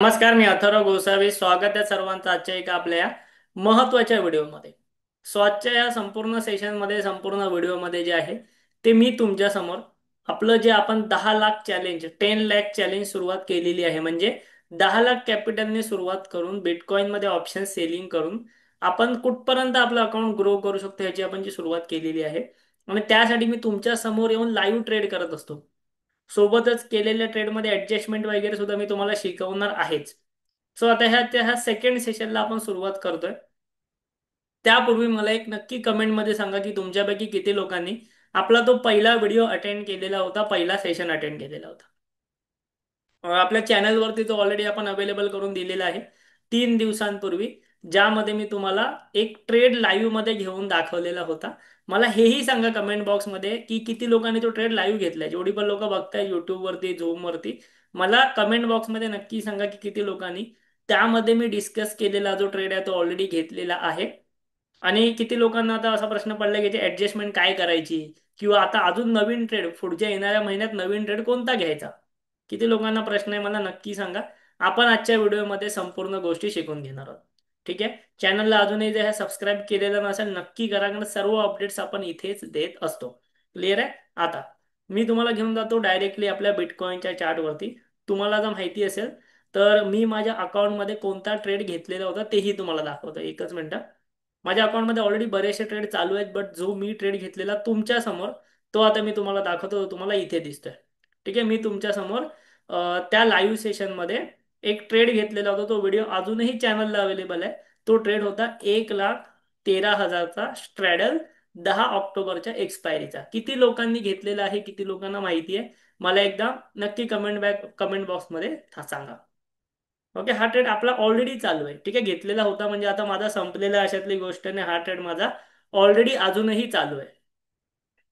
नमस्कार, मी अथर्व गोसावी. स्वागत आहे सर्वांचं आजच्या एका आपल्या या महत्त्वाच्या व्हिडिओमध्ये. सो आजच्या या संपूर्ण सेशनमध्ये, संपूर्ण व्हिडिओमध्ये जे आहे ते मी तुमच्या समोर आपलं जे आपण 10 लाख चॅलेंज, 10 लाख चॅलेंज सुरुवात केलेली आहे. म्हणजे 10 लाख कॅपिटलने सुरुवात करून बिटकॉइनमध्ये ऑप्शन सेलिंग करून आपण कुठपर्यंत आपलं अकाउंट ग्रो करू शकतो ह्याची आपण जी सुरुवात केलेली आहे. आणि त्यासाठी मी तुमच्या समोर येऊन लाईव्ह ट्रेड करत असतो. सोबतच केलेल्या ट्रेडमध्ये ऍडजस्टमेंट वगैरे सुद्धा मी तुम्हाला शिकवणार आहेच. सो आता ह्या सेकंड सेशनला आपण सुरुवात करतोय. त्यापूर्वी मला एक नक्की कमेंटमध्ये सांगा की तुमच्यापैकी किती लोकांनी आपला तो पहिला व्हिडिओ अटेंड केलेला होता, पहिला सेशन अटेंड केलेला होता. आपल्या चॅनलवरती तो ऑलरेडी आपण अवेलेबल करून दिलेला आहे 3 दिवसांपूर्वी, ज्यामध्ये मी तुम्हाला एक ट्रेड लाईव्ह मध्ये घेऊन दाखवलेला होता. मला हेही सांगा कमेंट बॉक्समध्ये की किती लोकांनी तो ट्रेड लाईव्ह घेतलाय. जेवढी पण लोक बघताय युट्यूबवरती, झूमवरती, मला कमेंट बॉक्समध्ये नक्की सांगा की किती लोकांनी त्यामध्ये मी डिस्कस केलेला जो ट्रेड आहे तो ऑलरेडी घेतलेला आहे. आणि किती लोकांना आता असा प्रश्न पडला की ऍडजस्टमेंट काय करायची, किंवा आता अजून नवीन ट्रेड पुढच्या येणाऱ्या महिन्यात नवीन ट्रेड कोणता घ्यायचा. किती लोकांना प्रश्न आहे मला नक्की सांगा. आपण आजच्या व्हिडिओमध्ये संपूर्ण गोष्टी शिकून घेणार आहोत. ठीक आहे. चॅनलला अजूनही जर सबस्क्राईब केलेलं नसेल नक्की करा, कारण सर्व अपडेट्स आपण इथेच देत असतो. क्लिअर आहे. आता मी तुम्हाला घेऊन जातो डायरेक्टली आपल्या बिटकॉइनच्या चार्टवरती. तुम्हाला जर माहिती असेल तर मी माझ्या अकाउंटमध्ये कोणता ट्रेड घेतलेला होता तेही तुम्हाला दाखवतो. एकच मिनिटं. माझ्या अकाउंटमध्ये ऑलरेडी बरेचसे ट्रेड चालू आहेत, बट जो मी ट्रेड घेतलेला तुमच्या समोर तो आता मी तुम्हाला दाखवतो. तो तुम्हाला इथे दिसतोय. ठीक आहे. मी तुमच्या समोर त्या लाईव्ह सेशनमध्ये एक ट्रेड घेतलेला होता. तो व्हिडिओ अजूनही चॅनलला अवेलेबल आहे. तो ट्रेड होता 1,13,000चा स्ट्रॅडल, 10 ऑक्टोबरच्या एक्सपायरीचा. किती लोकांनी घेतलेला आहे, किती लोकांना माहिती आहे, मला एकदा नक्की कमेंट बॉक्समध्ये सांगा. ओके. हा ट्रेड आपला ऑलरेडी चालू आहे. ठीक आहे. घेतलेला होता म्हणजे आता माझा संपलेला अशातली गोष्ट नाही. हा ट्रेड माझा ऑलरेडी अजूनही चालू आहे.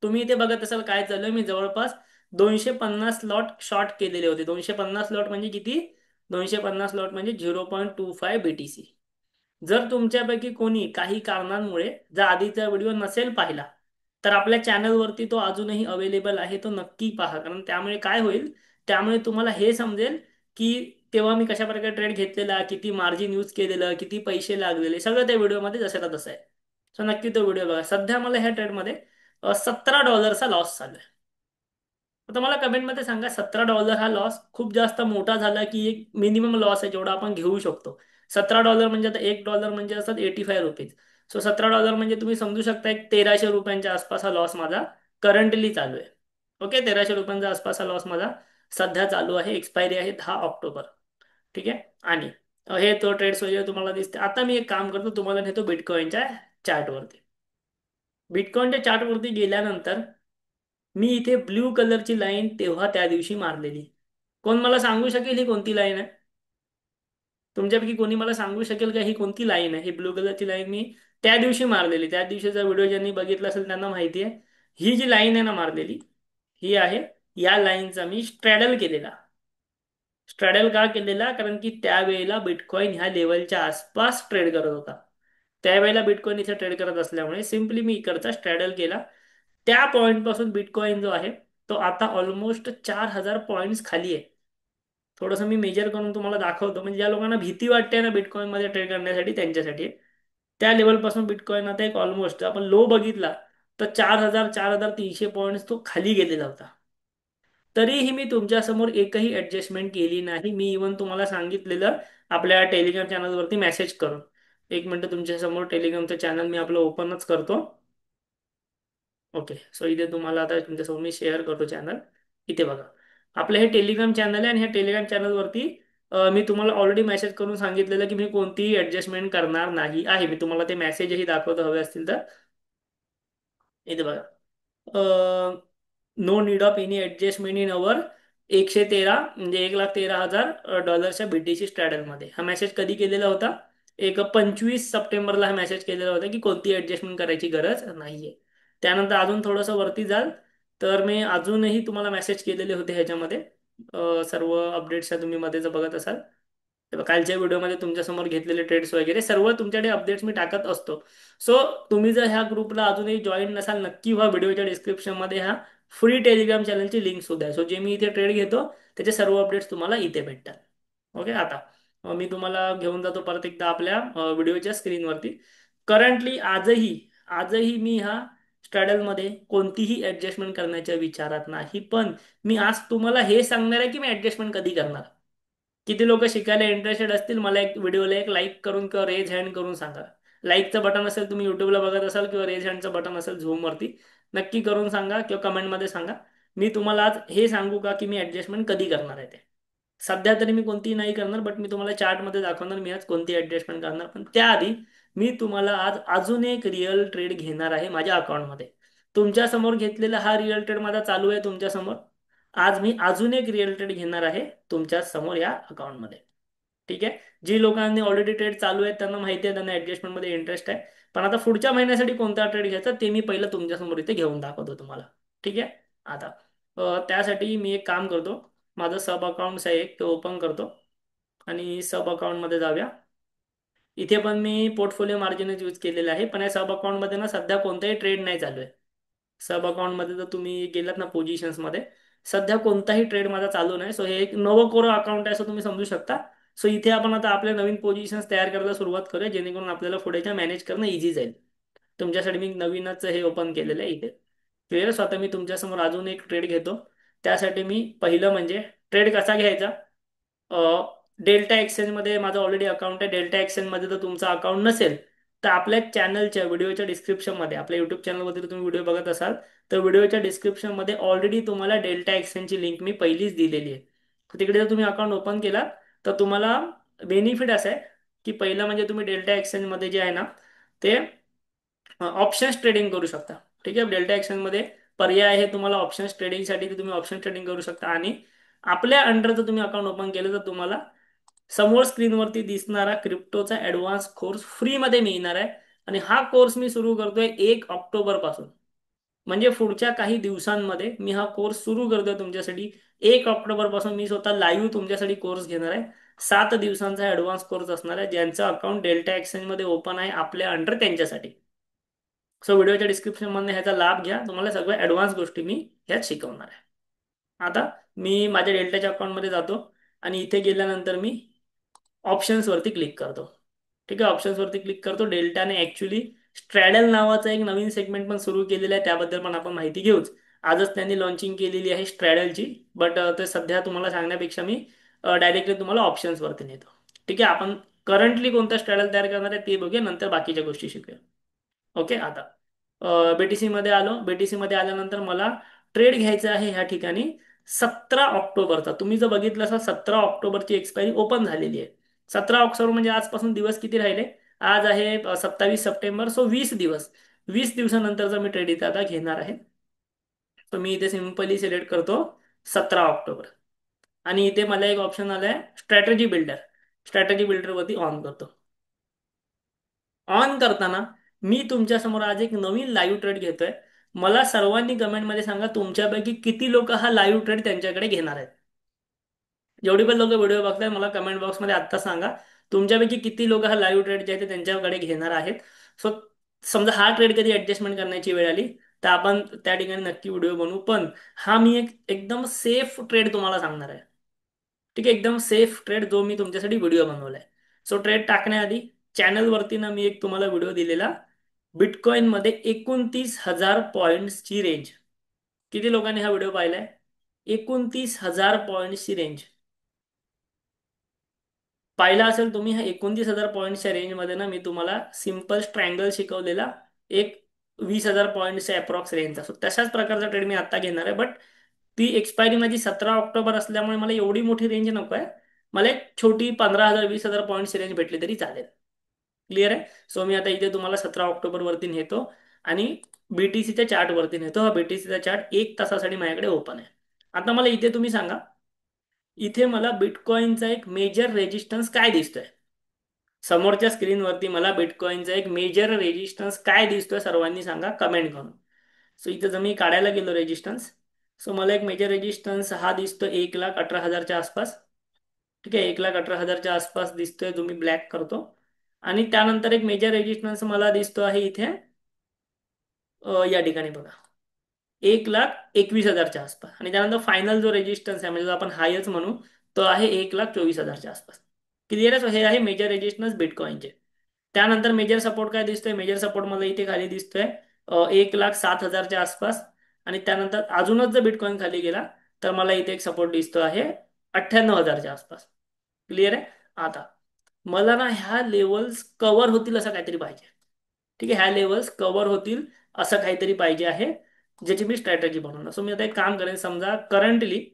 तुम्ही इथे बघत असाल काय चालू आहे. मी जवळपास 250 लॉट शॉर्ट केलेले होते. 250 लॉट म्हणजे किती? 250 लॉट म्हणजे 0.25 BTC. जर तुमच्यापैकी कोणी काही कारणांमुळे जर आधीचा व्हिडिओ नसेल पाहिला तर आपल्या चॅनलवरती तो अजूनही अवेलेबल आहे, तो नक्की पहा. कारण त्यामुळे काय होईल, त्यामुळे तुम्हाला हे समजेल की तेव्हा मी कशा प्रकारे ट्रेड घेतलेला, किती मार्जिन यूज केलेलं, किती पैसे लागलेले, सगळं त्या व्हिडिओमध्ये जसं तसं आहे. सो नक्की तो व्हिडिओ बघा. सध्या मला ह्या ट्रेडमध्ये $17चा लॉस झालाय. आता मला कमेंटमध्ये सांगा, $17 हा लॉस खूप जास्त मोठा झाला की एक मिनिमम लॉस आहे जेवढा आपण घेऊ शकतो. $17 म्हणजे आता $1 म्हणजे असतात 85 रुपीज. सो $17 म्हणजे तुम्ही समजू शकता एक 1,300 रुपयांच्या आसपास हा लॉस माझा करंटली चालू आहे. ओके. 1,300 रुपयांच्या आसपास हा लॉस माझा सध्या चालू आहे. एक्सपायरी आहे 10 ऑक्टोबर. ठीक आहे. आणि हे तो ट्रेड्स वगैरे तुम्हाला दिसते. आता मी एक काम करतो, तुम्हाला नेतो बिटकॉइनच्या चार्टवरती. बिटकॉइनच्या चार्टवरती गेल्यानंतर मी इथे ब्ल्यू कलरची लाईन तेव्हा त्या दिवशी मारलेली. कोण मला सांगू शकेल ही कोणती लाईन आहे? तुमच्यापैकी कोणी मला सांगू शकेल का ही कोणती लाईन आहे? ही ब्लू कलरची लाईन मी त्या दिवशी मारलेली. त्या दिवशीचा व्हिडिओ ज्यांनी बघितला असेल त्यांना माहिती आहे. ही जी लाईन आहे ना मारलेली, ही आहे. या लाईनचा मी स्ट्रॅडल केलेला. स्ट्रॅडल का केलेला? कारण की त्यावेळेला बिटकॉइन ह्या लेवलच्या आसपास ट्रेड करत होता. त्यावेळेला बिटकॉइन इथे ट्रेड करत असल्यामुळे सिम्पली मी इकडचा स्ट्रॅडल केला. त्या पॉइंट पासून बिटकॉइन जो आहे तो आता ऑलमोस्ट 4,000 पॉईंट्स खाली आहे. थोडंसं मी मेजर करून तुम्हाला दाखवतो, म्हणजे ज्या लोकांना भीती वाटते ना बिटकॉइन मध्ये ट्रेड करण्यासाठी त्यांच्यासाठी आहे. त्या लेवलपासून बिटकॉइन आता एक ऑलमोस्ट आपण लो बघितला तर 4,000 4,300 तो खाली गेलेला होता. तरीही मी तुमच्यासमोर एकही ऍडजस्टमेंट केली नाही. मी इव्हन तुम्हाला सांगितलेलं आपल्या टेलिग्राम चॅनलवरती मेसेज करून. एक मिनिट, तुमच्यासमोर टेलिग्रामचं चॅनल मी आपलं ओपनच करतो. ओके. सो इथे तुम्हाला आता तुमच्यासमोर मी शेअर करतो चॅनल. इथे बघा. आपलं हे टेलिग्राम चॅनल आहे आणि ह्या टेलिग्राम चॅनलवरती मी तुम्हाला ऑलरेडी मेसेज करून सांगितलेलं की मी कोणतीही ऍडजस्टमेंट करणार नाही आहे. मी तुम्हाला ते मेसेजही दाखवतो हवे असतील तर. इथे बघा. No need of any adjustment in our 113 म्हणजे 1,13,000 डॉलरच्या बीटीसी स्ट्रॅडलमध्ये. हा मेसेज कधी केलेला होता? एक 25 सप्टेंबरला हा मेसेज केलेला होता की कोणती ऍडजस्टमेंट करायची गरज नाहीये. त्यानंतर अजून थोडंसं वरती जाल तर मी अजूनही तुम्हाला मेसेज केलेले होते ह्याच्यामध्ये. सर्व अपडेट्स तुम्ही मध्ये जर बघत असाल तर कालच्या व्हिडिओमध्ये तुमच्यासमोर घेतलेले ट्रेड्स वगैरे सर्व तुमच्याकडे अपडेट्स मी टाकत असतो. सो तुम्ही जर ह्या ग्रुपला अजूनही जॉईन नसाल नक्की व्हा. व्हिडिओच्या डिस्क्रिप्शनमध्ये ह्या फ्री टेलिग्राम चॅनलची लिंक सुद्धा आहे. सो जे मी इथे ट्रेड घेतो त्याचे सर्व अपडेट्स तुम्हाला इथे भेटतात. ओके. आता मी तुम्हाला घेऊन जातो परत एकदा आपल्या व्हिडिओच्या स्क्रीनवरती. करंटली आजही मी ह्या स्ट्रॅडलमध्ये कोणतीही ऍडजस्टमेंट करण्याच्या विचारात नाही. पण मी आज तुम्हाला हे सांगणार आहे की मी ऍडजस्टमेंट कधी करणार. किती लोक शिकायला इंटरेस्टेड असतील मला एक व्हिडिओला एक लाईक करून किंवा रेज हँड करून सांगा. लाईकचं बटन असेल, तुम्ही युट्यूबला बघत असाल, किंवा रेज हँडचं बटन असेल झूमवरती, नक्की करून सांगा किंवा कमेंटमध्ये सांगा. मी तुम्हाला आज हे सांगू का की मी ऍडजस्टमेंट कधी करणार आहे ते. सध्या तरी मी कोणतीही नाही करणार, बट मी तुम्हाला चार्टमध्ये दाखवणार मी आज कोणती ऍडजस्टमेंट करणार. पण त्याआधी मी तुम्हाला आज अजून एक रिअल ट्रेड घेणार आहे माझ्या अकाउंटमध्ये. तुमच्या समोर घेतलेला हा रिअल ट्रेड माझा चालू आहे तुमच्या समोर. आज मी अजून एक रिअल ट्रेड घेणार आहे तुमच्या समोर या अकाउंटमध्ये. ठीक आहे. जी लोकांनी ऑलरेडी ट्रेड चालू आहे त्यांना माहिती आहे, त्यांना ऍडजस्टमेंटमध्ये इंटरेस्ट आहे. पण आता पुढच्या महिन्यासाठी कोणता ट्रेड घ्यायचा ते मी पहिलं तुमच्यासमोर इथे घेऊन दाखवतो तुम्हाला. ठीक आहे. आता त्यासाठी मी एक काम करतो. माझं सब अकाउंट्स आहे एक, ते ओपन करतो आणि सब अकाउंटमध्ये जाऊया. इथे पण मी पोर्टफोलिओ मार्जिनच यूज केलेलं आहे, पण या सब अकाउंटमध्ये ना सध्या कोणताही ट्रेड नाही चालू आहे. सब अकाउंटमध्ये जर तुम्ही गेलात ना पोझिशन्समध्ये, सध्या कोणताही ट्रेड माझा चालू नाही. सो हे एक नवं कोरं अकाउंट आहे असं तुम्ही समजू शकता. सो इथे आपण आता आपल्या नवीन पोझिशन्स तयार करायला सुरुवात करूया, जेणेकरून आपल्याला पुढेच्या मॅनेज करणं इझी जाईल. तुमच्यासाठी मी नवीनच हे ओपन केलेलं आहे इथे. क्लिअर. स्वतः मी तुमच्यासमोर अजून एक ट्रेड घेतो. त्यासाठी मी पहिलं म्हणजे ट्रेड कसा घ्यायचा. डेल्टा एक्सचेंजमध्ये माझं ऑलरेडी अकाउंट आहे. डेल्टा एक्सचेंजमध्ये जर तुमचं अकाउंट नसेल तर आपल्या चॅनलच्या व्हिडिओच्या डिस्क्रिप्शनमध्ये, आपल्या युट्यूब चॅनलवरती तुम्ही व्हिडिओ बघत असाल तर व्हिडिओच्या डिस्क्रिप्शनमध्ये ऑलरेडी तुम्हाला डेल्टा एक्सचेंजची लिंक मी पहिलीच दिलेली आहे. तर तिकडे जर तुम्ही अकाउंट ओपन केला तर तुम्हाला बेनिफिट असं आहे की पहिलं म्हणजे तुम्ही डेल्टा एक्सचेंजमध्ये जे आहे ना ते ऑप्शन्स ट्रेडिंग करू शकता. ठीक आहे. डेल्टा एक्सचेंजमध्ये पर्याय आहे तुम्हाला ऑप्शन्स ट्रेडिंगसाठी, तुम्ही ऑप्शन ट्रेडिंग करू शकता. आणि आपल्या अंडर जर तुम्ही अकाउंट ओपन केलं तर तुम्हाला समोर स्क्रीनवरती दिसणारा क्रिप्टोचा ऍडव्हान्स कोर्स फ्रीमध्ये मिळणार आहे. आणि हा कोर्स मी सुरू करतोय 1 ऑक्टोबर पासून. म्हणजे पुढच्या काही दिवसांमध्ये मी हा कोर्स सुरू करतोय तुमच्यासाठी. 1 ऑक्टोबर पासून मी स्वतः लाईव्ह तुमच्यासाठी कोर्स घेणार आहे. 7 दिवसांचा ऍडव्हान्स कोर्स असणार आहे, ज्यांचं अकाउंट डेल्टा एक्सचेंजमध्ये ओपन आहे आपल्या अंडर त्यांच्यासाठी. सो व्हिडिओच्या डिस्क्रिप्शनमध्ये ह्याचा लाभ घ्या. तुम्हाला सगळ्या ऍडव्हान्स गोष्टी मी ह्यात शिकवणार आहे. आता मी माझ्या डेल्टाच्या अकाउंटमध्ये जातो आणि इथे गेल्यानंतर मी ऑप्शन्सवरती क्लिक करतो. ठीक आहे. ऑप्शन्सवरती क्लिक करतो. डेल्टाने ऍक्च्युली स्ट्रॅडल नावाचा एक नवीन सेगमेंट पण सुरू केलेला आहे, त्याबद्दल पण आपण माहिती घेऊच. आजच त्यांनी लॉन्चिंग केलेली आहे स्ट्रॅडलची. बट ते सध्या तुम्हाला सांगण्यापेक्षा मी डायरेक्टली तुम्हाला ऑप्शन्सवरती नेतो. ठीक आहे. आपण करंटली कोणता स्ट्रॅडल तयार करणार आहे ते बघूया, नंतर बाकीच्या गोष्टी शिकूया. ओके. आता बीटीसी मध्ये आलो. बीटीसी मध्ये आल्यानंतर मला ट्रेड घ्यायचा आहे ह्या ठिकाणी 17 ऑक्टोबरचा. तुम्ही जर बघितलं असाल 17 ऑक्टोबरची एक्सपायरी ओपन झालेली आहे. 17 ऑक्टोबर म्हणजे आजपासून दिवस किती राहिले. आज आहे 27 सप्टेंबर. सो 20 दिवस. 20 दिवसानंतरचा मी ट्रेड इथे आता घेणार आहे. तर मी इथे सिंपली सिलेक्ट करतो 17 ऑक्टोबर. आणि इथे मला एक ऑप्शन आलाय स्ट्रॅटेजी बिल्डर. स्ट्रॅटेजी बिल्डरवरती ऑन करतो. ऑन करताना मी तुमच्या समोर आज एक नवीन लाईव्ह ट्रेड घेतोय. मला सर्वांनी कमेंटमध्ये सांगा तुमच्यापैकी किती लोक हा लाईव्ह ट्रेड त्यांच्याकडे घेणार आहेत. जेवढी पण लोक व्हिडिओ बघताय मला कमेंट बॉक्समध्ये आत्ता सांगा तुमच्यापैकी किती लोक हा लाईव्ह ट्रेड जे आहे ते त्यांच्याकडे घेणार आहेत. सो समजा हा ट्रेड कधी ऍडजस्टमेंट करण्याची वेळ आली तर आपण त्या ठिकाणी नक्की व्हिडिओ बनवू. पण हा मी एक एकदम सेफ ट्रेड तुम्हाला सांगणार आहे. ठीक आहे. एकदम सेफ ट्रेड जो मी तुमच्यासाठी व्हिडिओ बनवलाय. सो ट्रेड टाकण्याआधी चॅनलवरती ना मी एक तुम्हाला व्हिडिओ दिलेला बिटकॉइन मध्ये 29,000 पॉइंट्सची रेंज. किती लोकांनी हा व्हिडिओ पाहिलाय. 29,000 पॉइंट्सची रेंज पाहिला असेल तुम्ही. हा 29,000 पॉईंटच्या रेंजमध्ये ना मी तुम्हाला सिम्पल स्ट्रँगल शिकवलेला एक 20,000 पॉईंटच्या अप्रॉक्स रेंजचा. सो तशाच प्रकारचा ट्रेड मी आता घेणार आहे. बट ती एक्सपायरी माझी 17 ऑक्टोबर असल्यामुळे मला एवढी मोठी रेंज नको आहे. मला एक छोटी 15,000 20,000 पॉईंटची रेंज भेटली तरी चालेल. क्लिअर आहे. सो मी आता इथे तुम्हाला 17 ऑक्टोबर वरती नेतो आणि बीटीसीच्या चार्ट वरती नेतो. हा बीटीसीचा चार्ट 1 तासासाठी माझ्याकडे ओपन आहे. आता मला इथे तुम्ही सांगा इथे मला बिटकॉइनचा एक मेजर रेजिस्टन्स काय दिसतोय. समोरच्या स्क्रीनवरती मला बिटकॉइनचा एक मेजर रेजिस्टन्स काय दिसतोय सर्वांनी सांगा कमेंट करून. सो इथे जर मी काढायला गेलो रेजिस्टन्स, सो मला एक मेजर रेजिस्टन्स हा दिसतो 1,18,000च्या आसपास. ठीक आहे. 1,18,000च्या आसपास दिसतोय जो मी ब्लॅक करतो. आणि त्यानंतर एक मेजर रेजिस्टन्स मला दिसतो आहे इथे या ठिकाणी बघा 1,21,000च्या आसपास. आणि त्यानंतर फायनल जो रेजिस्टन्स आहे म्हणजे जो आपण हायच म्हणू तो आहे 1,24,000च्या आसपास. क्लिअरच, हे आहे मेजर रेजिस्टन्स बिटकॉइनचे. त्यानंतर मेजर सपोर्ट काय दिसतोय, मेजर सपोर्ट मला इथे खाली दिसतोय 1,07,000च्या आसपास. आणि त्यानंतर अजूनच जर बिटकॉइन खाली गेला तर मला इथे एक सपोर्ट दिसतो आहे 98,000च्या आसपास. क्लिअर आहे. आता मला ना ह्या लेवल्स कव्हर होतील असं काहीतरी पाहिजे. ठीक आहे, ह्या लेवल्स कव्हर होतील असं काहीतरी पाहिजे आहे, ज्याची मी स्ट्रॅटेजी बनवणार. सो मी आता एक काम करेन, समजा करंटली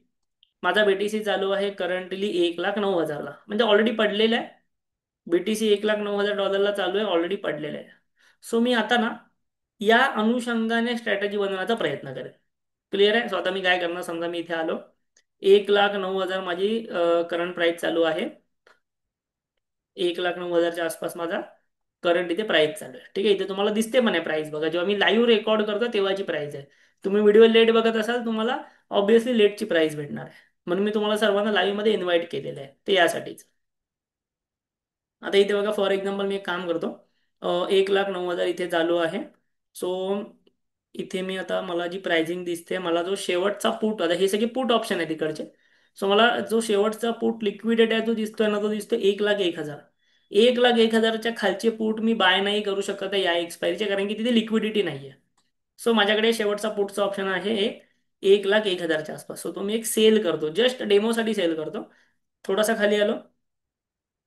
माझा बीटीसी चालू आहे करंटली 1,09,000ला, म्हणजे ऑलरेडी पडलेला आहे. बीटीसी 1,09,000 डॉलरला चालू आहे, ऑलरेडी पडलेलं आहे. सो मी आता ना या अनुषंगाने स्ट्रॅटेजी बनवण्याचा प्रयत्न करेन. क्लिअर आहे. सो आता मी काय करणार, समजा मी इथे आलो, 1,09,000 माझी करंट प्राइस चालू आहे. 1,09,000च्या आसपास माझा करंट इथे प्राइस चालू आहे. ठीक आहे, इथे तुम्हाला दिसते म्हणे प्राइस, बघा जेव्हा मी लाईव्ह रेकॉर्ड करतो तेव्हाची प्राइस आहे. तुम्ही व्हिडिओ लेट बघत असाल, तुम्हाला ऑब्व्हियसली लेटची प्राइस भेटणार आहे. म्हणून मी तुम्हाला सर्वांना लाईव्ह मध्ये इन्व्हाइट केलेलं आहे ते यासाठीच. आता इथे बघा, फॉर एक्झाम्पल मी एक काम करतो, 1,09,000 इथे चालू आहे. सो इथे मी आता, मला जी प्राइसिंग दिसते, मला जो शेवटचा पुट, आता हे सगळे पुट ऑप्शन आहे तिकडचे. सो मला जो शेवटचा पुट लिक्विडेट आहे तो दिसतोय ना, तो दिसतो 1,01,000. 1,01,000च्या खालचे पुट मी बाय नाही करू शकत आहे या एक्सपायरीचे, कारण की तिथे लिक्विडिटी नाही आहे. सो माझ्याकडे शेवटचा पुटचा ऑप्शन आहे एक 1,01,000च्या आसपास. सो तो मी एक सेल करतो, जस्ट डेमोसाठी सेल करतो. थोडासा खाली आलो,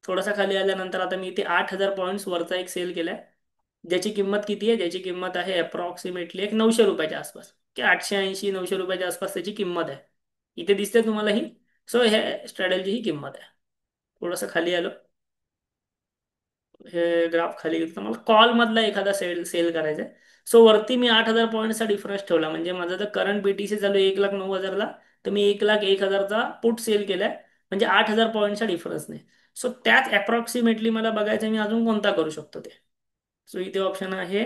थोडासा खाली आल्यानंतर आता मी इथे 8,000 पॉईंट्स वरचा एक सेल केलाय, ज्याची किंमत किती आहे, ज्याची किंमत आहे अप्रॉक्सिमेटली एक 900 रुपयाच्या आसपास, की 880-900 रुपयाच्या आसपास त्याची किंमत आहे. इथे दिसते तुम्हाला ही. सो हे स्ट्रॅटेजी ही किंमत आहे. थोडंसं खाली आलो, हे ग्राफ खाली घेतो, मला कॉल मधला एखादा सेल सेल करायचा आहे. सो वरती मी 8,000 पॉईंटचा डिफरन्स ठेवला, म्हणजे माझा जर करंट बीटीसी चालू आहे 1,09,000ला, तर मी 1,01,000चा पुट सेल केलाय, म्हणजे 8,000 पॉईंटचा डिफरन्स नाही. सो त्याच अप्रॉक्सिमेटली मला बघायचं मी अजून कोणता करू शकतो ते. सो इथे ऑप्शन आहे,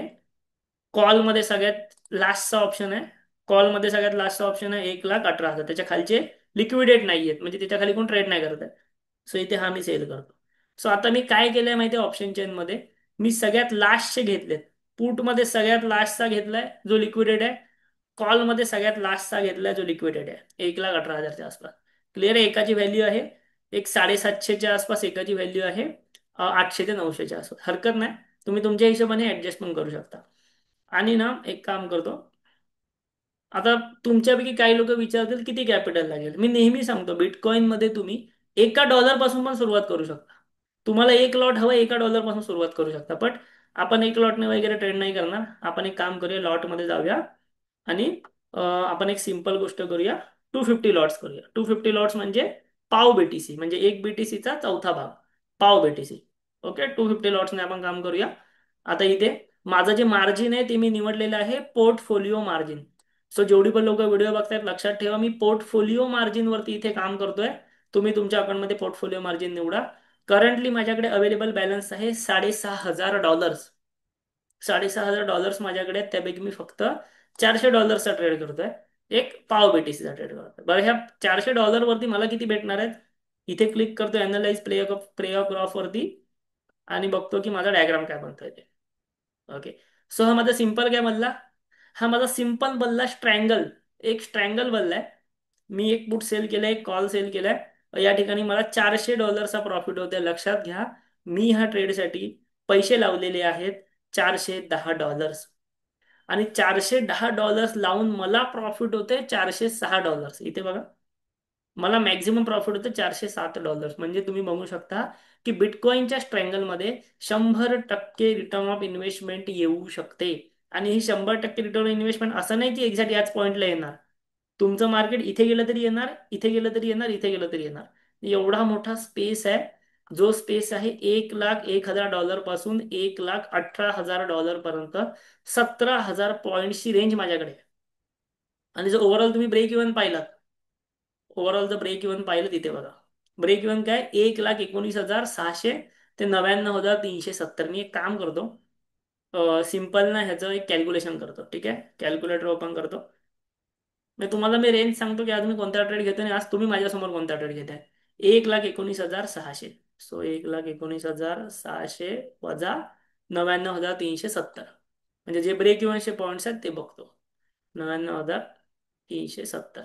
कॉलमध्ये सगळ्यात लास्टचा ऑप्शन आहे. कॉलमध्ये सगळ्यात लास्टचा ऑप्शन आहे 1,18,000, त्याच्या खालचे लिक्विडेट नाही आहेत, म्हणजे त्याच्या खाली कोण ट्रेड नाही करत आहे. सो इथे हा मी सेल करतो. सो आता मी काय केलंय माहिती आहे, ऑप्शन चेन मध्ये मी सगळ्यात लास्टचे घेतलेत. पुटमध्ये सगळ्यात लास्टचा घेतलाय जो लिक्विडेट आहे, कॉलमध्ये सगळ्यात लास्टचा घेतलाय जो लिक्विडेट आहे 1,18,000च्या आसपास. क्लिअर आहे. एकाची व्हॅल्यू आहे एक 750च्या आसपास, एकाची व्हॅल्यू आहे 800 ते 900च्या आसपास. हरकत नाही, तुम्ही तुमच्या हिशोबाने ऍडजस्टमेंट करू शकता. आणि ना एक काम करतो, आता तुमच्यापैकी काही लोक विचारतील किती कॅपिटल लागेल. मी नेहमी सांगतो, बिटकॉइन मध्ये तुम्ही $1 पासून पण सुरुवात करू शकता. तुम्हाला एक लॉट हवं, $1 पासून सुरुवात करू शकता. पण आपण एक लॉटने वगैरे ट्रेड नाही करणार. आपण एक काम करूया, लॉट मध्ये जाऊया आणि आपण एक सिंपल गोष्ट करूया, 250 लॉट्स करूया. 250 लॉट्स म्हणजे पाव बीटीसी, म्हणजे एक बीटीसीचा चौथा भाग, पाव बीटीसी. ओके, 250 लॉट्सने आपण काम करूया. आता इथे माझं जे मार्जिन आहे ते मी निवडलेलं आहे पोर्टफोलिओ मार्जिन. सो जेवढी पण लोक व्हिडिओ बघतायत, लक्षात ठेवा, मी पोर्टफोलिओ मार्जिन वरती इथे काम करतोय. तुम्ही तुमच्या अकाउंटमध्ये पोर्टफोलिओ मार्जिन निवडा. करंटली माझ्याकडे अवेलेबल बॅलन्स आहे $6,500. $6,500 माझ्याकडे आहेत, त्यापैकी मी फक्त $400चा ट्रेड करतोय, एक पाव बीटीसीचा ट्रेड करतोय. बरं, ह्या $400 वरती मला किती भेटणार आहेत. इथे क्लिक करतो अनालाइज प्ले ऑफ ग्राफ वरती, आणि बघतो की माझा डायग्राम काय बनतोय ते. ओके. सो हा माझा सिंपल काय बनला, हा माझा सिंपल बनला स्ट्रँगल, एक स्ट्रँगल बनलाय. मी एक पुट सेल केलाय, एक कॉल सेल केलाय. या ठिकाणी मला $400चा प्रॉफिट होतोय. लक्षात घ्या, मी ह्या ट्रेडसाठी पैसे लावलेले आहेत $410, आणि $410 लावून मला प्रॉफिट होते $406. इथे बघा, मला मॅक्झिमम प्रॉफिट होतं $407. म्हणजे तुम्ही बघू शकता की बिटकॉइनच्या स्ट्रँगलमध्ये 100% रिटर्न ऑफ इन्व्हेस्टमेंट येऊ शकते. आणि ही 100% रिटर्न ऑफ इन्व्हेस्टमेंट असं नाही की एक्झॅक्ट याच पॉईंटला येणार. तुमचं मार्केट इथे गेलं तरी येणार, इथे गेलं तरी येणार, इथे गेलं तरी येणार. एवढा मोठा स्पेस आहे, जो स्पेस आहे 1,01,000 पासून 1,18,000 पर्यंत, 17,000 पॉईंटची रेंज माझ्याकडे आहे. आणि जर ओव्हरऑल तुम्ही ब्रेक इव्हन पाहिलात, ओव्हरऑल जर ब्रेक इव्हन पाहिलं तिथे बघा, ब्रेक इव्हन काय, 1,19,600 ते 99,370. मी एक काम करतो, सिम्पल ना ह्याचं एक कॅल्क्युलेशन करतो. ठीक आहे, कॅल्क्युलेटर ओपन करतो. तुम्हाला मी रेंज सांगतो की आज मी कोणता ट्रेड घेतो आणि आज तुम्ही माझ्यासमोर कोणता ट्रेड घेताय. 1,19,600. सो 1,19,600 वजा 99,370, म्हणजे जे ब्रेक इव्हनचे पॉईंट्स आहेत ते बघतो. 99,370,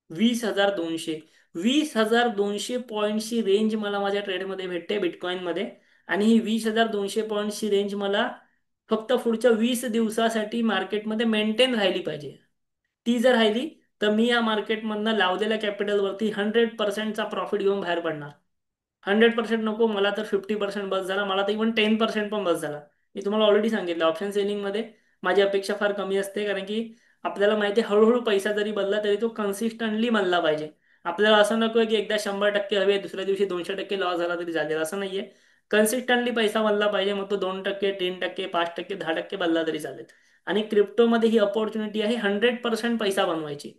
20,200. 20,200 पॉईंटची रेंज मला माझ्या ट्रेडमध्ये भेटते बिटकॉईनमध्ये. आणि ही 20,200 पॉईंटची रेंज मला फक्त पुढच्या 20 दिवसासाठी मार्केटमध्ये मेंटेन राहिली पाहिजे. ती जर राहिली तर मी या मार्केटमधनं लावलेल्या कॅपिटलवरती 100%चा प्रॉफिट घेऊन बाहेर पडणार. 100% नको मला तर 50% बस झाला, मला तर इव्हन 10% पण बस झाला. मी तुम्हाला ऑलरेडी सांगितलं ऑप्शन सेलिंगमध्ये माझी अपेक्षा फार कमी असते, कारण की आपल्याला माहिती आहे हळूहळू पैसा जरी बनला तरी तो कन्सिस्टंटली बनला पाहिजे. आपल्याला असं नको की एकदा 100% हवे दुसऱ्या दिवशी 200% लॉस झाला तरी चालेल, असं नाहीये. कन्सिस्टंटली पैसा बनला पाहिजे, मग तो 2%, 3%, 5%, 10% बनला तरी चालेल. आणि क्रिप्टोमध्ये ही अपॉर्च्युनिटी आहे 100% पैसा बनवायची.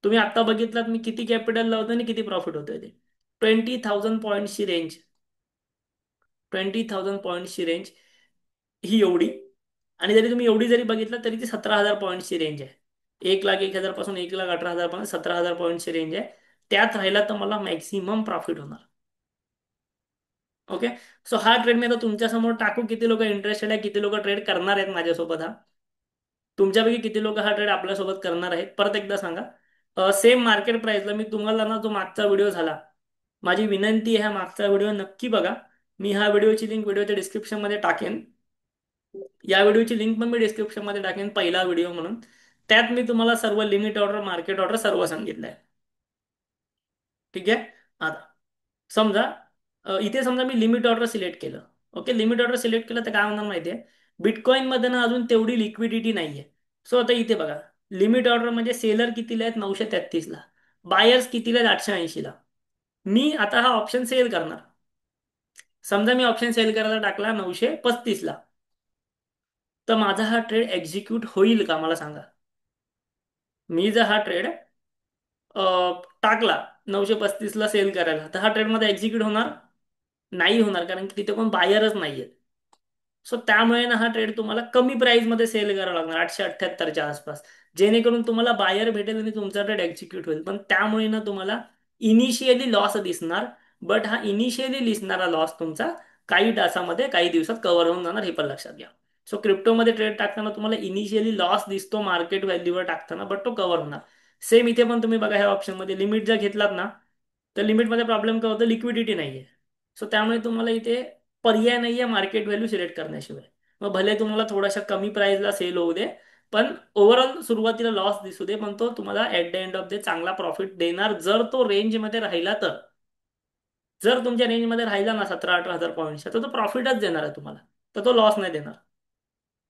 तुम्ही आता बघितलात मी किती कॅपिटल लावतो आणि किती प्रॉफिट होतोय ते. 20,000 पॉईंटची रेंज, 20,000 पॉईंटची रेंज ही एवढी. आणि जरी तुम्ही एवढी जरी बघितलं तरी ती 17,000 पॉईंटची रेंज आहे. 1,01,000 पासून 1,18,000 पर्यंत 17,000 पॉईंटची रेंज आहे. त्यात राहिला तर मला मॅक्झिमम प्रॉफिट होणार. ओके. सो हा ट्रेड मी आता तुमच्या समोर टाकू, किती लोक इंटरेस्टेड आहे, किती लोक ट्रेड करणार आहेत माझ्यासोबत हा. तुमच्यापैकी किती लोक हा ट्रेड आपल्यासोबत करणार आहेत परत एकदा सांगा. सेम मार्केट प्राइसला मी तुम्हाला ना जो मागचा व्हिडिओ झाला, माझी विनंती आहे हा मागचा व्हिडिओ नक्की बघा. मी हा व्हिडिओची लिंक व्हिडिओच्या डिस्क्रिप्शन मध्ये टाकेन. या व्हिडिओची लिंक पण मी डिस्क्रिप्शन मध्ये टाकेन, पहिला व्हिडिओ म्हणून. त्यात मी तुम्हाला सर्व लिमिट ऑर्डर, मार्केट ऑर्डर सर्व सांगितलंय. ठीक आहे. आता समजा इथे समजा मी लिमिट ऑर्डर सिलेक्ट केलं. ओके, लिमिट ऑर्डर सिलेक्ट केलं तर काय होणार माहिती आहे, बिटकॉइन मध्ये ना अजून तेवढी लिक्विडिटी नाहीये. सो आता इथे बघा, लिमिट ऑर्डर म्हणजे सेलर कितीला आहेत, 933 ला. बायर्स कितीला आहेत, 880 ला. मी आता हा ऑप्शन सेल करणार. समजा मी ऑप्शन सेल करायला टाकला 935 ला, तर माझा हा ट्रेड एक्झिक्यूट होईल का मला सांगा. मी जर हा ट्रेड टाकला 935 ला सेल करायला, तर हा ट्रेड मध्ये एक्झिक्यूट होणार नाही, होणार, कारण की तिथे कोण बायरच नाहीये. सो त्यामुळे ना हा ट्रेड तुम्हाला कमी प्राइस मध्ये सेल करावा लागणार, 878च्या आसपास, जेणेकरून तुम्हाला बायर भेटेल आणि तुमचा ट्रेड एक्झिक्यूट होईल. पण त्यामुळे ना तुम्हाला इनिशियली लॉस दिसणार. बट हा इनिशियली दिसणारा लॉस तुमचा काही तासामध्ये, काही दिवसात कव्हर होऊन जाणार, हे पण लक्षात घ्या. सो क्रिप्टोमध्ये ट्रेड टाकताना तुम्हाला इनिशियली लॉस दिसतो मार्केट व्हॅल्यूवर टाकताना, बट तो कव्हर होणार. सेम इथे पण तुम्ही बघा, ह्या ऑप्शनमध्ये लिमिट जर घेतलात ना, तर लिमिटमध्ये प्रॉब्लेम काय होतं, लिक्विडिटी नाहीये. सो त्यामुळे तुम्हाला इथे पर्याय नाहीये मार्केट व्हॅल्यू सिलेक्ट करण्याशिवाय. मग भले तुम्हाला थोड्याशा कमी प्राइसला सेल होऊ दे, पण ओव्हरऑल सुरुवातीला लॉस दिसू दे, पण तो तुम्हाला at the end of the चांगला प्रॉफिट देणार, जर तो रेंजमध्ये राहिला तर. जर तुमच्या रेंजमध्ये राहिला ना 17-18 हजार पॉईंटचा, तर तो प्रॉफिटच देणार आहे तुम्हाला, तर तो लॉस नाही देणार.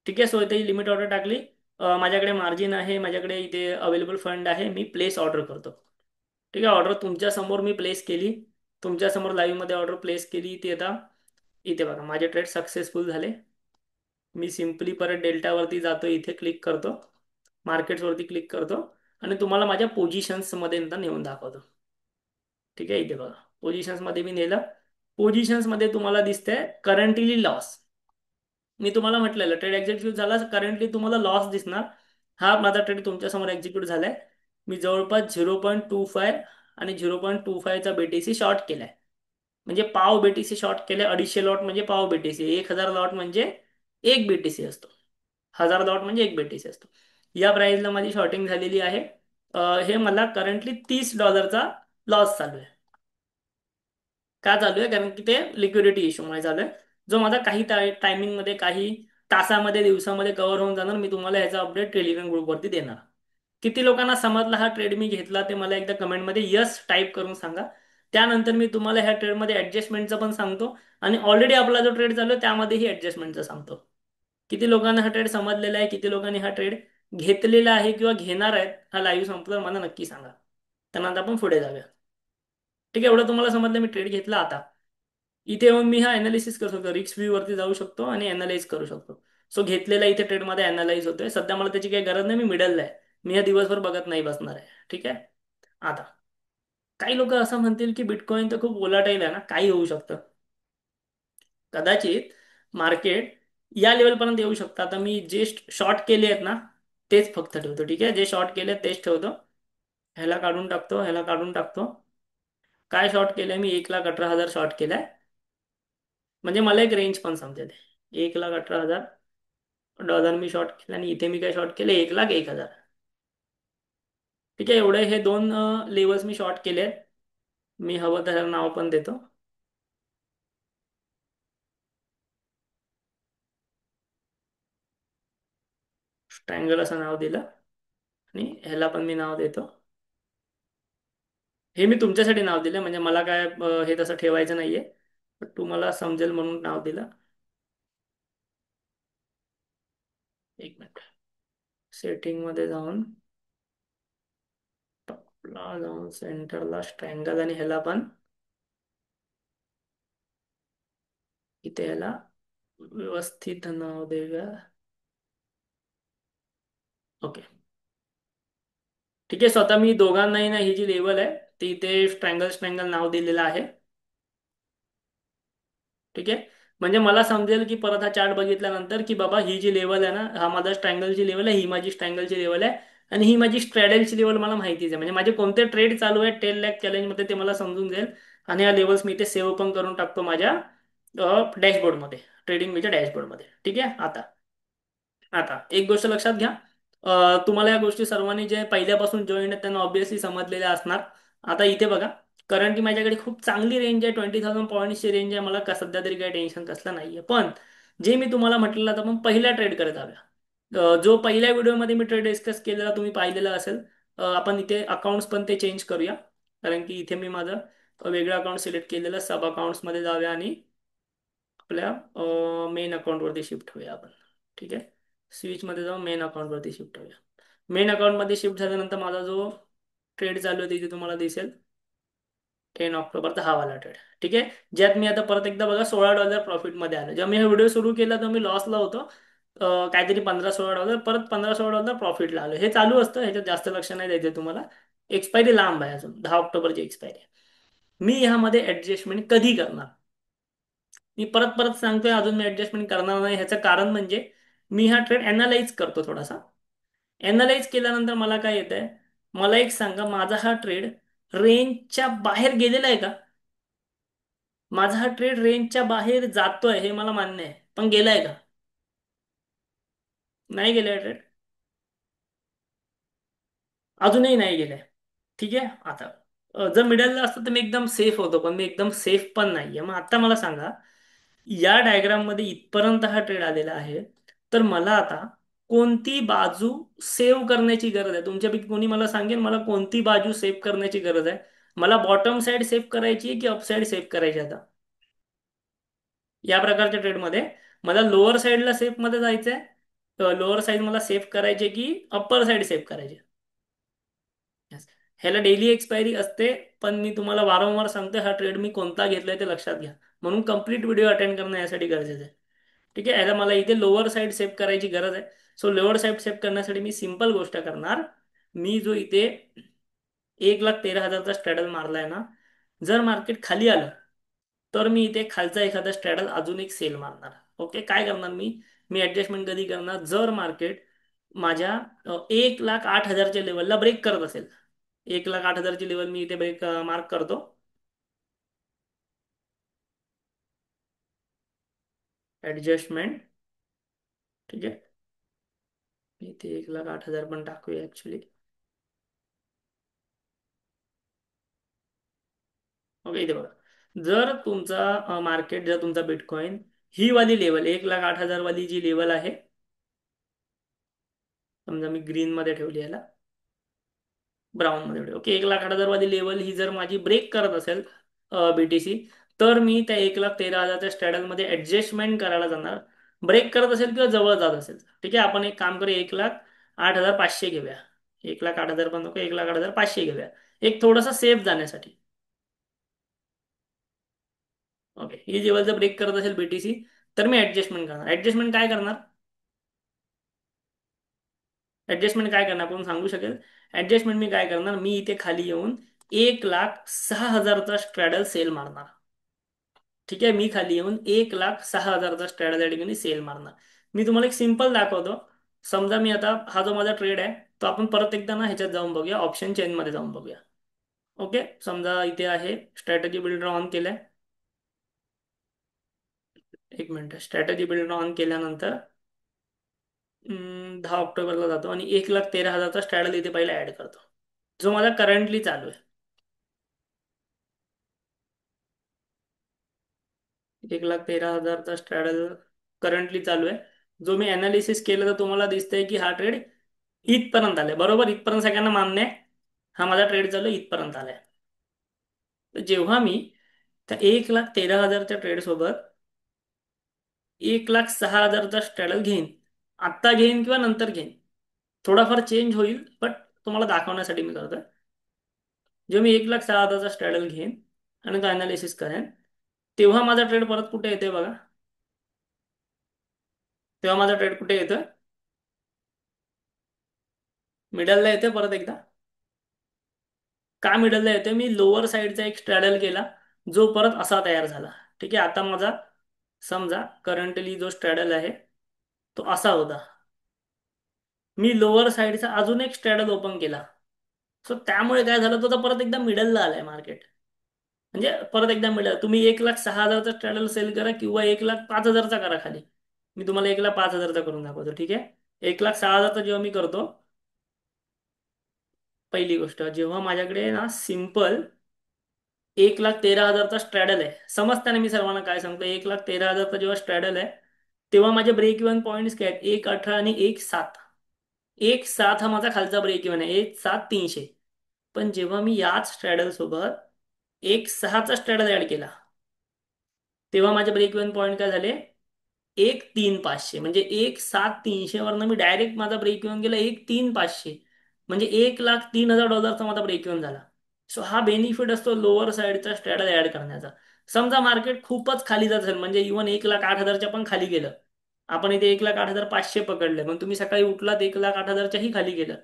ठीक आहे. सो इथे लिमिट ऑर्डर टाकली. माझ्याकडे मार्जिन आहे, माझ्याकडे इथे अवेलेबल फंड आहे, मी प्लेस ऑर्डर करतो. ठीक आहे, ऑर्डर तुमच्या समोर मी प्लेस केली. तुमच्या समोर लाईव्ह मध्ये ऑर्डर प्लेस केली. ती आता इथे बघा, माझे ट्रेड सक्सेसफुल झाले. मी सिम्पली परत डेल्टावरती जातो, इथे क्लिक करतो, मार्केट्सवरती क्लिक करतो, आणि तुम्हाला माझ्या पोझिशन्स मध्ये नंतर नेऊन दाखवतो. ठीक आहे, इथे बघा पोझिशन्स मध्ये मी नेलं. पोझिशन्स मध्ये तुम्हाला दिसतंय करंटली लॉस. मी तुम्हाला म्हटलेलं ट्रेड एक्झिक्यूट झाला, करंटली तुम्हाला लॉस दिसणार. हा माझा ट्रेड तुमच्या समोर एक्झिक्यूट झालाय. मी जवळपास 0.25 आणि 0.25चा बीटीसी शॉर्ट केलाय. म्हणजे पाव बीटीसी शॉर्ट केले. 250 लॉट म्हणजे पाव बीटीसी, 1,000 लॉट म्हणजे एक बीटीसी असतो, 1,000 लॉट म्हणजे एक बीटीसी असतो. या प्राइसला माझी शॉर्टिंग झालेली आहे. हे मला करंटली $30चा लॉस चालू आहे. का चालू आहे, कारण की ते लिक्विडिटी इश्यूमुळे चालू आहे, जो माझा काही टायमिंग मध्ये, काही तासामध्ये, दिवसामध्ये कव्हर होऊन जाणार. मी तुम्हाला ह्याचा अपडेट टेलिग्राम ग्रुपवरती देणार. किती लोकांना समजला हा ट्रेड मी घेतला ते मला एकदा कमेंटमध्ये यस टाईप करून सांगा. त्यानंतर मी तुम्हाला ह्या ट्रेडमध्ये ऍडजस्टमेंटचं पण सांगतो, आणि ऑलरेडी आपला जो ट्रेड चालू आहे त्यामध्येही ऍडजस्टमेंटचं सांगतो. किती लोकांना हा ट्रेड समजलेला आहे, किती लोकांनी हा ट्रेड घेतलेला आहे किंवा घेणार आहेत, हा लाईव्ह संपल्यावर मला नक्की सांगा. त्यानंतर आपण पुढे जाऊया. ठीक आहे, एवढं तुम्हाला समजलं. मी ट्रेड घेतला. आता इथे येऊन मी हा अनालिसिस करू शकतो, रिक्स व्ह्यू वरती जाऊ शकतो आणि अनालाइज करू शकतो. सो घेतलेला इथे ट्रेडमध्ये अनालाइज होतोय. सध्या मला त्याची काही गरज नाही, मी मिडलला आहे. मी हा दिवसभर बघत नाही बसणार आहे. ठीक आहे. आता काही लोक असं म्हणतील की बिटकॉइन तर खूप वोलाटाईल आहे ना, काही होऊ शकतं. कदाचित मार्केट या लेवलपर्यंत येऊ शकतं. आता मी जे शॉर्ट केले आहेत ना, तेच फक्त ठेवतो. ठीक आहे, जे शॉर्ट केले तेच ठेवतो. ह्याला काढून टाकतो, ह्याला काढून टाकतो. काय शॉर्ट केलंय मी, 1,18,000 शॉर्ट केलाय. म्हणजे मला एक रेंज पण समजेल. $1,18,000 मी शॉर्ट केला, आणि इथे मी काय शॉर्ट केले, 1,01,000. ठीक आहे, एवढे हे दोन लेवल्स मी शॉर्ट केले आहेत. मी हवं तर नाव पण देतो. ट्रायंगल असं नाव दिलं. आणि ह्याला पण मी नाव देतो. हे मी तुमच्यासाठी नाव दिलं, म्हणजे मला काय हे तसं ठेवायचं नाहीये. पण तुम्हाला समजेल म्हणून नाव दिलं. एक मिनिट. सेटिंग मध्ये जाऊन, टॉपला जाऊन सेंटरला ट्रायंगल, आणि ह्याला पण इथे ह्याला व्यवस्थित नाव देऊया. ओके. ठीक आहे. स्वतः मी दोघांनाही ना ही जी लेवल आहे ती इथे ट्रायंगल ट्रायंगल नाव दिलेलं आहे. ठीक आहे. म्हणजे मला समजेल की परत हा चार्ट बघितल्यानंतर की बाबा ही जी लेवल आहे ना, हा माझा ट्रायंगलची लेवल आहे, ही माझी ट्रायंगलची लेवल आहे, आणि ही माझी स्ट्रॅडलची लेवल मला माहितीच आहे. म्हणजे माझे कोणते ट्रेड चालू आहे 10 लाख चॅलेंजमध्ये ते मला समजून जाईल. आणि या लेवल्स मी इथे सेव्ह पण करून टाकतो माझ्या डॅशबोर्डमध्ये, ट्रेडिंग मीच्या डॅशबोर्डमध्ये. ठीक आहे. आता एक गोष्ट लक्षात घ्या. तुम्हाला या गोष्टी सर्वांनी जे पहिल्यापासून जॉईन आहेत त्यांना ऑब्व्हियसली समजलेल्या असणार. आता इथे बघा, करंटली माझ्याकडे खूप चांगली रेंज आहे, 20,000 पॉईंट्सची रेंज आहे. मला सध्या तरी काही टेन्शन कसलं नाहीये. पण जे मी तुम्हाला म्हटलेलं आता, आपण पहिला ट्रेड करत आहोत. जो पहिल्या व्हिडिओमध्ये मी ट्रेड डिस्कस केलेला तुम्ही पाहिलेला असेल. आपण इथे अकाउंट्स पण ते चेंज करूया. कारण की इथे मी माझं वेगळं अकाउंट सिलेक्ट केलेलं, सब अकाउंट्समध्ये जाऊया आणि आपल्या मेन अकाउंटवरती शिफ्ट होऊया आपण. ठीक आहे. स्विचमध्ये जाऊन मेन अकाउंटवरती शिफ्ट होऊया. मेन अकाउंटमध्ये शिफ्ट झाल्यानंतर माझा जो ट्रेड चालू आहे तिथे तुम्हाला दिसेल 10 ऑक्टोबरचा हा वाला ट्रेड. ठीक आहे. ज्यात मी आता परत एकदा बघा $16 प्रॉफिटमध्ये आलो. जेव्हा मी हा व्हिडिओ सुरू केला तेव्हा मी लॉसला होतो. काहीतरी $15-16, परत $15-16 प्रॉफिटला आलो. हे चालू असतं, ह्याच्यात जास्त लक्ष नाही द्यायचं तुम्हाला. एक्सपायरी लांब आहे, अजून 10 ऑक्टोबरची एक्सपायरी. मी ह्यामध्ये ऍडजस्टमेंट कधी करणार? मी परत परत सांगतोय, अजून मी ऍडजस्टमेंट करणार नाही. ह्याचं कारण म्हणजे मी हा ट्रेड अनालाइज करतो थोडासा. अनालाइज केल्यानंतर मला काय येत आहे, मला एक सांगा, माझा हा ट्रेड रेंजच्या बाहेर गेलेला आहे का? माझा हा ट्रेड रेंजच्या बाहेर जातोय हे मला मान्य आहे, पण गेलाय का? नाही गेलाय ट्रेड. अजूनही नाही गेलाय. ठीक आहे. आता जर मिडलला असतं तर मी एकदम सेफ होतो, पण मी एकदम सेफ पण नाहीये. मग आता मला सांगा, या डायग्राम मध्ये इथपर्यंत हा ट्रेड आलेला आहे, तर मला आता कोणती बाजू सेव्ह करण्याची गरज आहे? तुमच्यापैकी कोणी मला सांगेल मला कोणती बाजू सेव्ह करण्याची गरज आहे? मला बॉटम साईड सेव्ह करायची आहे की अप साईड सेव्ह करायची आहे? आता या प्रकारच्या ट्रेडमध्ये मला लोअर साईडला सेफ मध्ये जायचंय, लोअर साईड मला सेव्ह करायचे की अप्पर साईड सेव्ह करायचे? Yes. ह्याला डेली एक्सपायरी असते. पण मी तुम्हाला वारंवार सांगतो, हा ट्रेड मी कोणता घेतलाय ते लक्षात घ्या. म्हणून कंप्लीट व्हिडिओ अटेंड करणं यासाठी गरजेचं आहे. ठीक आहे. याला मला इथे लोअर साईड सेव्ह करायची गरज आहे. सो लोअर साईड सेव्ह करण्यासाठी मी सिंपल गोष्ट करणार. मी जो इथे 1,13,000चा स्ट्रॅडल मारलाय ना, जर मार्केट खाली आलं तर मी इथे खालचा एखादा स्ट्रॅडल अजून एक सेल मारणार. ओके. काय करणार मी मी ऍडजस्टमेंट कधी करणार, जर मार्केट माझ्या 1,08,000च्या लेवलला ब्रेक करत असेल. 1,08,000ची लेवल मी इथे ब्रेक मार्क करतो. ऍडजस्टमेंट. ठीक आहे. इथे 1,08,000 पण टाकूया ऍक्च्युली. ओके. इथे बघा, जर तुमचा मार्केट, जर तुमचा बिटकॉइन ही वाली लेवल 1,08,000 वाली जी लेवल आहे, समजा मी ग्रीन मध्ये ठेवली याला, ब्राऊन मध्ये ठेवली. ओके. 1,08,000 वाली लेवल ही जर माझी ब्रेक करत असेल बीटीसी, तर मी त्या 1,13,000च्या स्ट्रॅडल मध्ये ऍडजस्टमेंट करायला जाणार. ब्रेक करत असेल किंवा जवळ जात असेल, ठीक आहे. आपण एक काम करूया, 1,08,500 घेऊया. 1,08,000 पण नको, 1,08,500 घेऊया, एक थोडासा सेफ जाण्यासाठी. ओके. ही लेवल जर ब्रेक करत असेल बीटीसी, तर मी ऍडजस्टमेंट करणार. ऍडजस्टमेंट काय करणार? ऍडजस्टमेंट काय करणार कोण सांगू शकेल? ऍडजस्टमेंट मी काय करणार, मी इथे खाली येऊन 1,06,000चा स्ट्रॅडल सेल मारणार. ठीक आहे. मी खाली येऊन 1,06,000चा स्ट्रॅडल या ठिकाणी सेल मारणार. मी तुम्हाला एक सिंपल दाखवतो. समजा मी आता, हा जो माझा ट्रेड आहे तो आपण परत एकदा ना ह्याच्यात जाऊन बघूया, ऑप्शन चेन मध्ये जाऊन बघूया. ओके. समजा इथे आहे, स्ट्रॅटेजी बिल्डर ऑन केलाय. एक मिनिट. स्ट्रॅटेजी बिल्डर ऑन केल्यानंतर 10 ऑक्टोबरला जातो आणि 1,13,000चा स्ट्रॅडल इथे पहिला ऍड करतो, जो माझा करंटली चालू आहे. 1,13,000चा स्ट्रॅडल करंटली चालू आहे. जो मी अनालिसिस केलं तर तुम्हाला दिसतंय की हा ट्रेड इथपर्यंत आलाय, बरोबर इथपर्यंत सगळ्यांना मान्य आहे. हा माझा ट्रेड चालू आहे, इथपर्यंत आलाय. तर जेव्हा मी त्या 1,13,000च्या ट्रेड सोबत 1,06,000चा स्ट्रॅडल घेईन, आत्ता घेईन किंवा नंतर घेईन, थोडाफार चेंज होईल, बट तुम्हाला दाखवण्यासाठी मी करतोय. जेव्हा मी 1,06,000चा स्ट्रॅडल घेईन आणि तो अनालिसिस करेन, तेव्हा माझा ट्रेड परत कुठे येते बघा. तेव्हा माझा ट्रेड कुठे येतोय? मिडलला येते परत एकदा. का मिडलला येते? मी लोअर साईडचा एक स्ट्रॅडल केला, जो परत असा तयार झाला. ठीक आहे, आता माझा समजा करंटली जो स्ट्रॅडल आहे तो असा होता. मी लोअर साईडचा अजून एक स्ट्रॅडल ओपन केला. सो त्यामुळे काय झालं, तो तर परत एकदा मिडलला आलाय मार्केट. म्हणजे परत एकदा मिडल. तुम्ही 1,06,000चा स्ट्रॅडल सेल करा किंवा 1,05,000चा करा खाली. मी तुम्हाला 1,05,000चा करून दाखवतो, ठीक आहे. 1,06,000चा जेव्हा मी करतो, पहिली गोष्ट, जेव्हा माझ्याकडे ना सिम्पल 1,13,000चा स्ट्रॅडल आहे, समजताना मी सर्वांना काय सांगतो, 1,13,000चा जेव्हा स्ट्रॅडल आहे, तेव्हा माझे ब्रेक इव्हन पॉईंट्स काय आहेत? 1,18 आणि 1,7. 1,7 हा माझा खालचा ब्रेक इव्हन आहे, 1,7,300. पण जेव्हा मी याच स्ट्रॅडल सोबत 1,6चा स्ट्रॅडल ऍड केला, तेव्हा माझे ब्रेक इव्हन पॉईंट काय झाले? 1,3,500. म्हणजे 1,7,300 वरनं मी डायरेक्ट माझा ब्रेक इव्हन गेला 1,3,500. म्हणजे $1,03,000 माझा ब्रेक इव्हन झाला. सो हा बेनिफिट असतो लोअर साईडचा स्ट्रॅडल ऍड करण्याचा. समजा मार्केट खूपच खाली जात असेल, म्हणजे इव्हन 1,08,000च्या पण खाली गेलं, आपण इथे 1,08,500 पकडले, मग तुम्ही सकाळी उठलात 1,08,000च्याही खाली गेलं,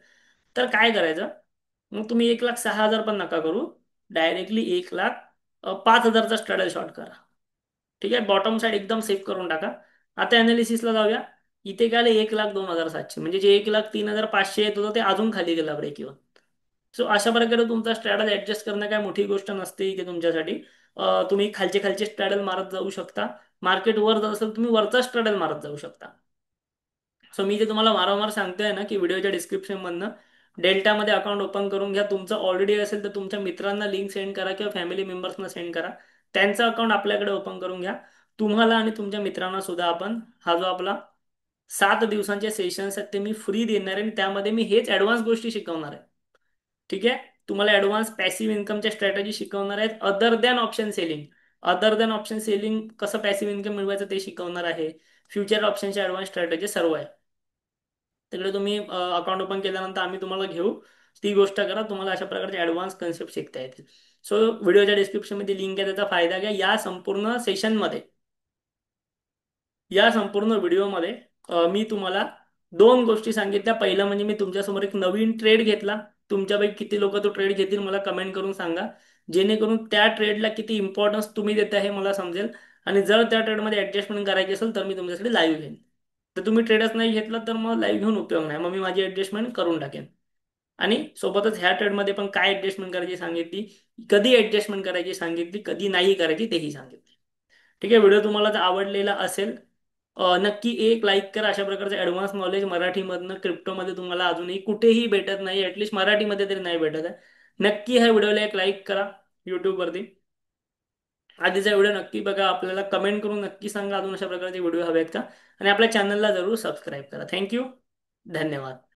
तर काय करायचं? मग तुम्ही 1,06,000 पण नका करू, डायरेक्टली 1,05,000चा स्ट्रॅडल शॉर्ट करा. ठीक आहे, बॉटम साईड एकदम सेफ करून टाका. आता अनालिसिसला जाऊया. इथे काय आलं? 1,02,700. म्हणजे जे 1,03,500 येत होतं ते अजून खाली गेला ब्रेक इव्हन. सो अशा प्रकारे तुमचा स्ट्रॅडल ऍडजस्ट करणं काय मोठी गोष्ट नसते इथे तुमच्यासाठी. तुम्ही खालचे खालचे स्ट्रॅडल मारत जाऊ शकता. मार्केट वर जात असेल तुम्ही वरचा स्ट्रॅडल मारत जाऊ शकता. सो मी जे तुम्हाला वारंवार सांगतोय ना की व्हिडिओच्या डिस्क्रिप्शन मधनं डेल्टामध्ये अकाउंट ओपन करून घ्या. तुमचं ऑलरेडी असेल तर तुमच्या मित्रांना लिंक सेंड करा किंवा फॅमिली मेंबर्सना सेंड करा. त्यांचं अकाउंट आपल्याकडे ओपन करून घ्या. तुम्हाला आणि तुमच्या मित्रांना सुद्धा आपण हा जो आपला 7 दिवसांचे सेशन्स आहेत ते मी फ्री देणार आहे, आणि त्यामध्ये मी हेच ऍडव्हान्स गोष्टी शिकवणार आहे. ठीक आहे, तुम्हाला ऍडव्हान्स पॅसिव्ह इन्कमच्या स्ट्रॅटेजी शिकवणार आहेत, other than option selling. Other than option selling कसं पॅसिव्ह इन्कम मिळवायचं ते शिकवणार आहे. फ्युचर ऑप्शनचे ऍडव्हान्स स्ट्रॅटेजी सर्व आहे. तिकडे तुम्ही अकाउंट ओपन केल्यानंतर आम्ही तुम्हाला घेऊ. ती गोष्ट करा, तुम्हाला अशा प्रकारचे ऍडव्हान्स कन्सेप्ट शिकता येतील. सो व्हिडिओच्या डिस्क्रिप्शनमध्ये लिंक आहे, त्याचा फायदा घ्या. या संपूर्ण व्हिडिओमध्ये मी तुम्हाला दोन गोष्टी सांगितल्या. पहिलं म्हणजे मी तुमच्यासमोर एक नवीन ट्रेड घेतला. तुमच्यापैकी किती लोक तो ट्रेड घेतील मला कमेंट करून सांगा, जेणेकरून त्या ट्रेडला किती इम्पॉर्टन्स तुम्ही देता हे मला समजेल. आणि जर त्या ट्रेडमध्ये ऍडजस्टमेंट करायची असेल तर मी तुमच्यासाठी लाईव्ह घेईन. तर तुम्ही ट्रेडच नाही घेतला तर मग लाईव्ह घेऊन उपयोग नाही, मग मी माझी ऍडजस्टमेंट करून टाकेन. आणि सोबतच ह्या ट्रेडमध्ये पण काय ऍडजस्टमेंट करायची सांगितली, कधी ऍडजस्टमेंट करायची सांगितली, कधी नाही करायची तेही सांगितली. ठीक आहे, व्हिडिओ तुम्हाला जर आवडलेला असेल, नक्की एक लाईक करा. अशा प्रकारचं ऍडव्हान्स नॉलेज मराठीमधनं क्रिप्टोमध्ये तुम्हाला अजूनही कुठेही भेटत नाही, ऍटलिस्ट मराठीमध्ये तरी नाही भेटत आहे. नक्की ह्या व्हिडिओला एक लाईक करा युट्यूबवरती. आधीचा व्हिडिओ नक्की बघा, आपल्याला कमेंट करून नक्की सांगा अजून अशा प्रकारचे व्हिडिओ हवे आहेत का, आणि आपल्या चॅनलला जरूर सबस्क्राईब करा. थँक्यू, धन्यवाद.